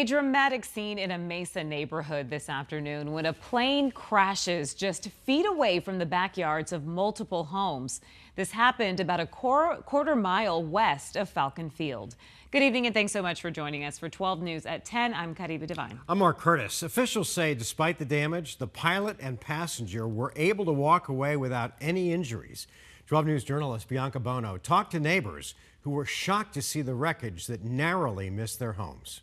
A dramatic scene in a Mesa neighborhood this afternoon when a plane crashes just feet away from the backyards of multiple homes. This happened about a quarter mile west of Falcon Field. Good evening and thanks so much for joining us for 12 News at 10. I'm Kariba Devine. I'm Mark Curtis. Officials say despite the damage, the pilot and passenger were able to walk away without any injuries. 12 News journalist Bianca Bono talked to neighbors who were shocked to see the wreckage that narrowly missed their homes.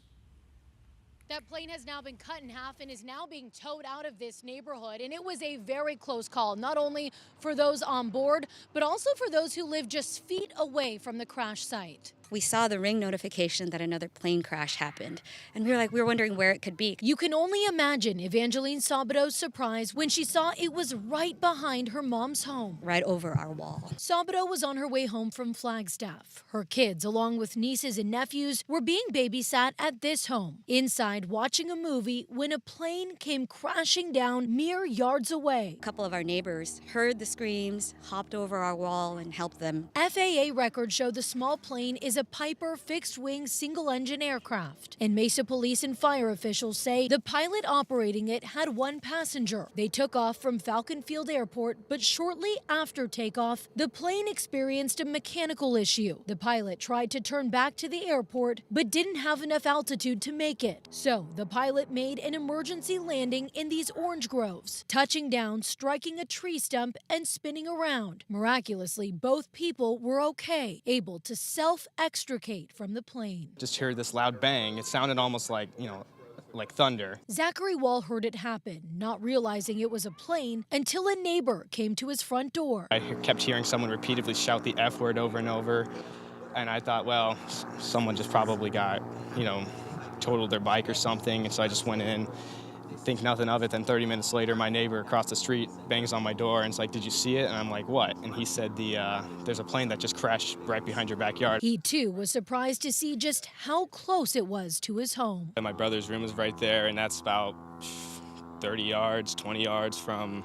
That plane has now been cut in half and is now being towed out of this neighborhood. And it was a very close call, not only for those on board, but also for those who live just feet away from the crash site. We saw the ring notification that another plane crash happened, and we were wondering where it could be. You can only imagine Evangeline Sabato's surprise when she saw it was right behind her mom's home. Right over our wall. Sabato was on her way home from Flagstaff. Her kids, along with nieces and nephews, were being babysat at this home, inside watching a movie when a plane came crashing down mere yards away. A couple of our neighbors heard the screams, hopped over our wall, and helped them. FAA records show the small plane is a Piper fixed-wing single-engine aircraft. And Mesa police and fire officials say the pilot operating it had one passenger. They took off from Falcon Field Airport, but shortly after takeoff, the plane experienced a mechanical issue. The pilot tried to turn back to the airport, but didn't have enough altitude to make it. So the pilot made an emergency landing in these orange groves, touching down, striking a tree stump, and spinning around. Miraculously, both people were okay, able to self-extricate from the plane. Just heard this loud bang. It sounded almost like, like thunder. Zachary Wall heard it happen, not realizing it was a plane until a neighbor came to his front door. I kept hearing someone repeatedly shout the F word over and over, and I thought, well, someone just probably got, totaled their bike or something, and so I just went in, think nothing of it. Then 30 minutes later, my neighbor across the street bangs on my door and is like, "Did you see it?" And I'm like, "What?" And he said, there's a plane that just crashed right behind your backyard. He too was surprised to see just how close it was to his home. And my brother's room is right there, and that's about 30 yards, 20 yards from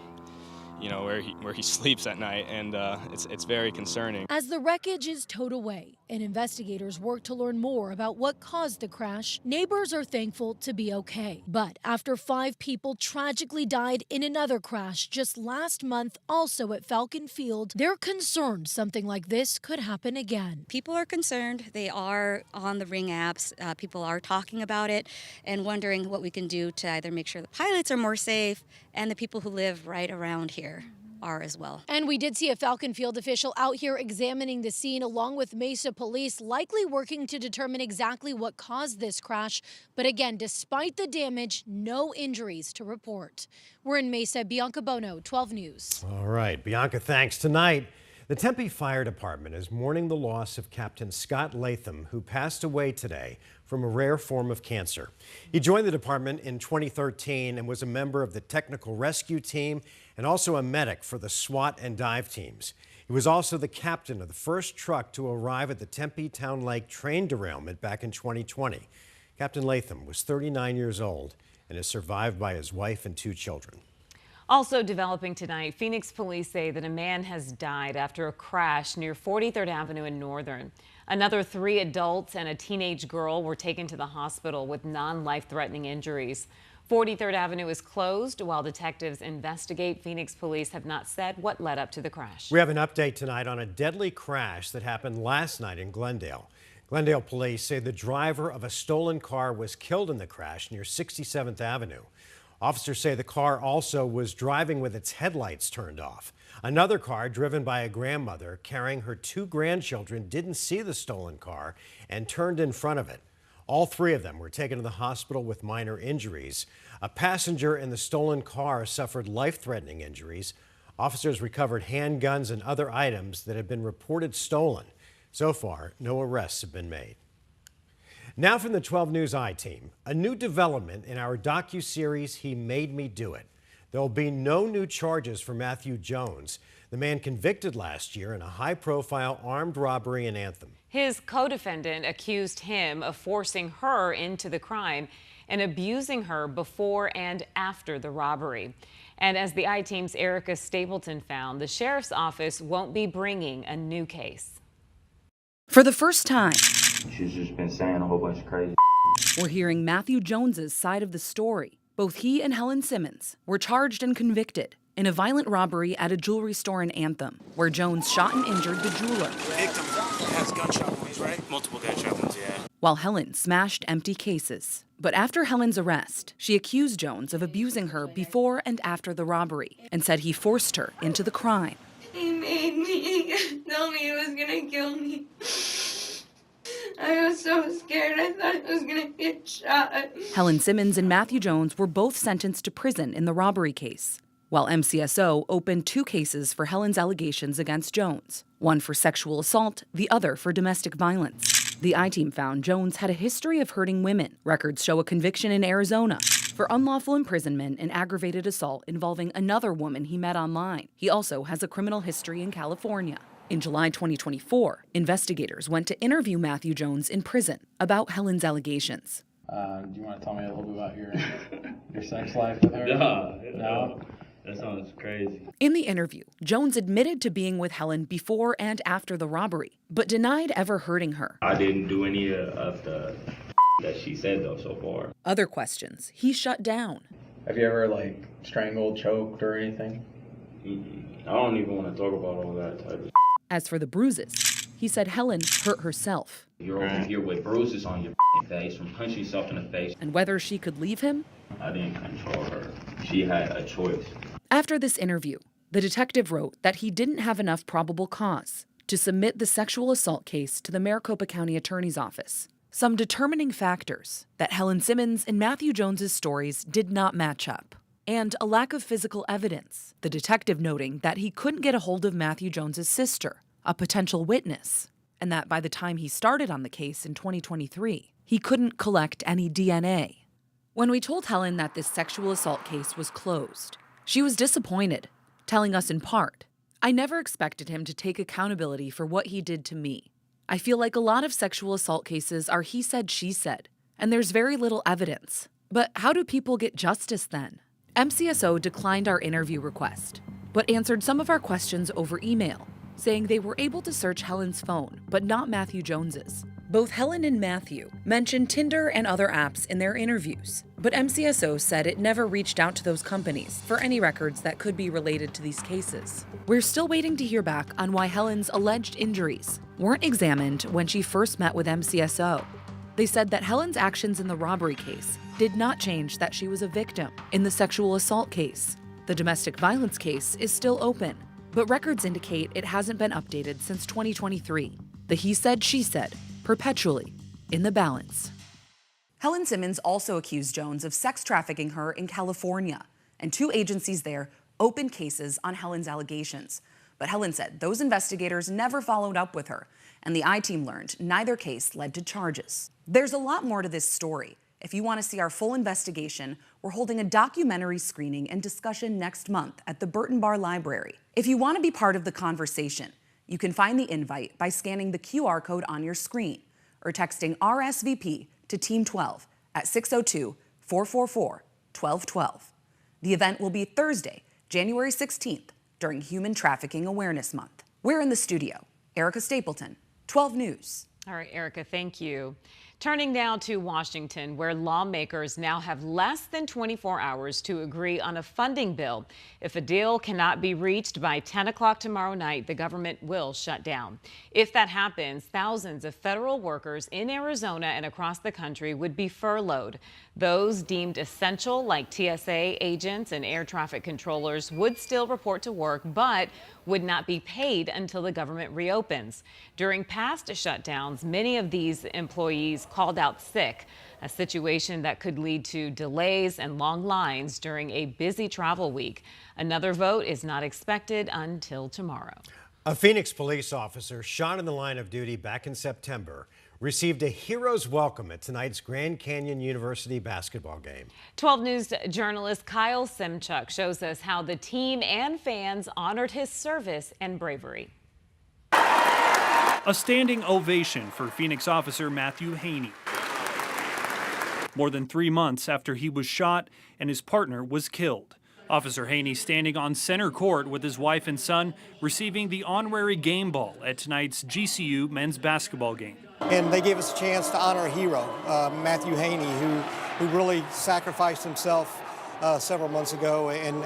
where he sleeps at night, and it's very concerning. As the wreckage is towed away and investigators work to learn more about what caused the crash, neighbors are thankful to be okay. But after 5 people tragically died in another crash just last month, also at Falcon Field, they're concerned something like this could happen again. People are concerned. They are on the Ring apps. People are talking about it and wondering what we can do to either make sure the pilots are more safe and the people who live right around here are as well. And we did see a Falcon Field official out here examining the scene along with Mesa police, likely working to determine exactly what caused this crash. But again, despite the damage, no injuries to report. We're in Mesa. Bianca Bono, 12 News. All right, Bianca, thanks. Tonight, the Tempe Fire Department is mourning the loss of Captain Scott Latham, who passed away today from a rare form of cancer. He joined the department in 2013 and was a member of the technical rescue team and also a medic for the SWAT and dive teams. He was also the captain of the first truck to arrive at the Tempe Town Lake train derailment back in 2020. Captain Latham was 39 years old and is survived by his wife and 2 children. Also developing tonight, Phoenix police say that a man has died after a crash near 43rd Avenue in Northern. Another 3 adults and a teenage girl were taken to the hospital with non-life-threatening injuries. 43rd Avenue is closed while detectives investigate. Phoenix police have not said what led up to the crash. We have an update tonight on a deadly crash that happened last night in Glendale. Glendale police say the driver of a stolen car was killed in the crash near 67th Avenue. Officers say the car also was driving with its headlights turned off. Another car driven by a grandmother carrying her 2 grandchildren didn't see the stolen car and turned in front of it. All 3 of them were taken to the hospital with minor injuries. A passenger in the stolen car suffered life-threatening injuries. Officers recovered handguns and other items that had been reported stolen. So far, no arrests have been made. Now from the 12 News I-Team, a new development in our docu-series, He Made Me Do It. There will be no new charges for Matthew Jones, the man convicted last year in a high-profile armed robbery in Anthem. His co-defendant accused him of forcing her into the crime and abusing her before and after the robbery. And as the I-Team's Erica Stapleton found, the sheriff's office won't be bringing a new case. For the first time, She's just been saying a whole bunch of crazy We're hearing Matthew Jones's side of the story. Both he and Helen Simmons were charged and convicted in a violent robbery at a jewelry store in Anthem, where Jones shot and injured the jeweler. Victim has gunshot wounds, right? Multiple gunshot wounds, yeah. While Helen smashed empty cases. But after Helen's arrest, she accused Jones of abusing her before and after the robbery and said he forced her into the crime. He made me tell me he was gonna kill me. I was so scared. I thought I was gonna get shot. Helen Simmons and Matthew Jones were both sentenced to prison in the robbery case, while MCSO opened 2 cases for Helen's allegations against Jones, one for sexual assault, the other for domestic violence. The I-Team found Jones had a history of hurting women. Records show a conviction in Arizona for unlawful imprisonment and aggravated assault involving another woman he met online. He also has a criminal history in California. In July 2024, investigators went to interview Matthew Jones in prison about Helen's allegations. Do you want to tell me a little bit about your sex life with her? No? That sounds crazy. In the interview, Jones admitted to being with Helen before and after the robbery, but denied ever hurting her. I didn't do any of the that she said, though, so far. Other questions he shut down. Have you ever, strangled, choked, or anything? I don't even want to talk about all that type of. As for the bruises, he said Helen hurt herself. You're over here with bruises on your face from punching yourself in the face. And whether she could leave him? I didn't control her. She had a choice. After this interview, the detective wrote that he didn't have enough probable cause to submit the sexual assault case to the Maricopa County Attorney's Office. Some determining factors that Helen Simmons and Matthew Jones's stories did not match up. And a lack of physical evidence, the detective noting that he couldn't get a hold of Matthew Jones's sister, a potential witness, and that by the time he started on the case in 2023, he couldn't collect any DNA. When we told Helen that this sexual assault case was closed, she was disappointed, telling us in part, "I never expected him to take accountability for what he did to me. I feel like a lot of sexual assault cases are he said, she said, and there's very little evidence. But how do people get justice then?" MCSO declined our interview request, but answered some of our questions over email, saying they were able to search Helen's phone, but not Matthew Jones's. Both Helen and Matthew mentioned Tinder and other apps in their interviews, but MCSO said it never reached out to those companies for any records that could be related to these cases. We're still waiting to hear back on why Helen's alleged injuries weren't examined when she first met with MCSO. They said that Helen's actions in the robbery case did not change that she was a victim in the sexual assault case. The domestic violence case is still open, but records indicate it hasn't been updated since 2023. The he said, she said, perpetually in the balance. Helen Simmons also accused Jones of sex trafficking her in California, and 2 agencies there opened cases on Helen's allegations. But Helen said those investigators never followed up with her, and the I-Team learned neither case led to charges. There's a lot more to this story. If you want to see our full investigation, we're holding a documentary screening and discussion next month at the Burton Bar Library. If you want to be part of the conversation, you can find the invite by scanning the QR code on your screen or texting RSVP to Team 12 at 602-444-1212. The event will be Thursday, January 16th, during Human Trafficking Awareness Month. We're in the studio. Erica Stapleton, 12 News. All right, Erica, thank you. Turning now to Washington, where lawmakers now have less than 24 hours to agree on a funding bill. If a deal cannot be reached by 10 o'clock tomorrow night, the government will shut down. If that happens, thousands of federal workers in Arizona and across the country would be furloughed. Those deemed essential, like TSA agents and air traffic controllers, would still report to work, but would not be paid until the government reopens. During past shutdowns, many of these employees called out sick, a situation that could lead to delays and long lines during a busy travel week. Another vote is not expected until tomorrow. A Phoenix police officer shot in the line of duty back in September received a hero's welcome at tonight's Grand Canyon University basketball game. 12 News journalist Kyle Simchuk shows us how the team and fans honored his service and bravery. A standing ovation for Phoenix officer Matthew Haney. More than 3 months after he was shot and his partner was killed. Officer Haney standing on center court with his wife and son, receiving the honorary game ball at tonight's GCU men's basketball game. And they gave us a chance to honor a hero, Matthew Haney, who really sacrificed himself several months ago and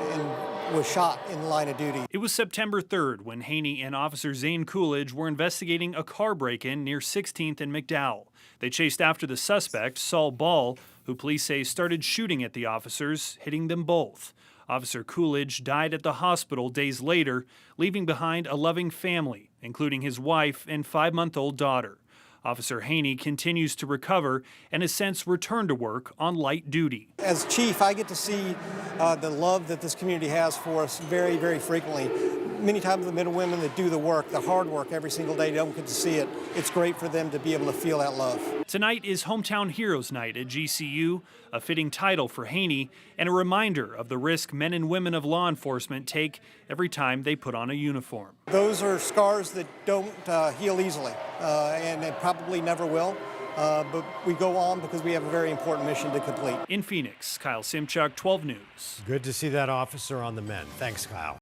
was shot in the line of duty. It was September 3rd when Haney and Officer Zane Coolidge were investigating a car break-in near 16th and McDowell. They chased after the suspect, Saul Ball, who police say started shooting at the officers, hitting them both. Officer Coolidge died at the hospital days later, leaving behind a loving family, including his wife and 5-month-old daughter. Officer Haney continues to recover and has since returned to work on light duty. As chief, I get to see the love that this community has for us very, very frequently. Many times the men and women that do the work, the hard work every single day, don't get to see it. It's great for them to be able to feel that love. Tonight is Hometown Heroes Night at GCU, a fitting title for Haney and a reminder of the risk men and women of law enforcement take every time they put on a uniform. Those are scars that don't heal easily, and it probably never will. But we go on because we have a very important mission to complete. In Phoenix, Kyle Simchuk, 12 News. Good to see that officer on the mend. Thanks, Kyle.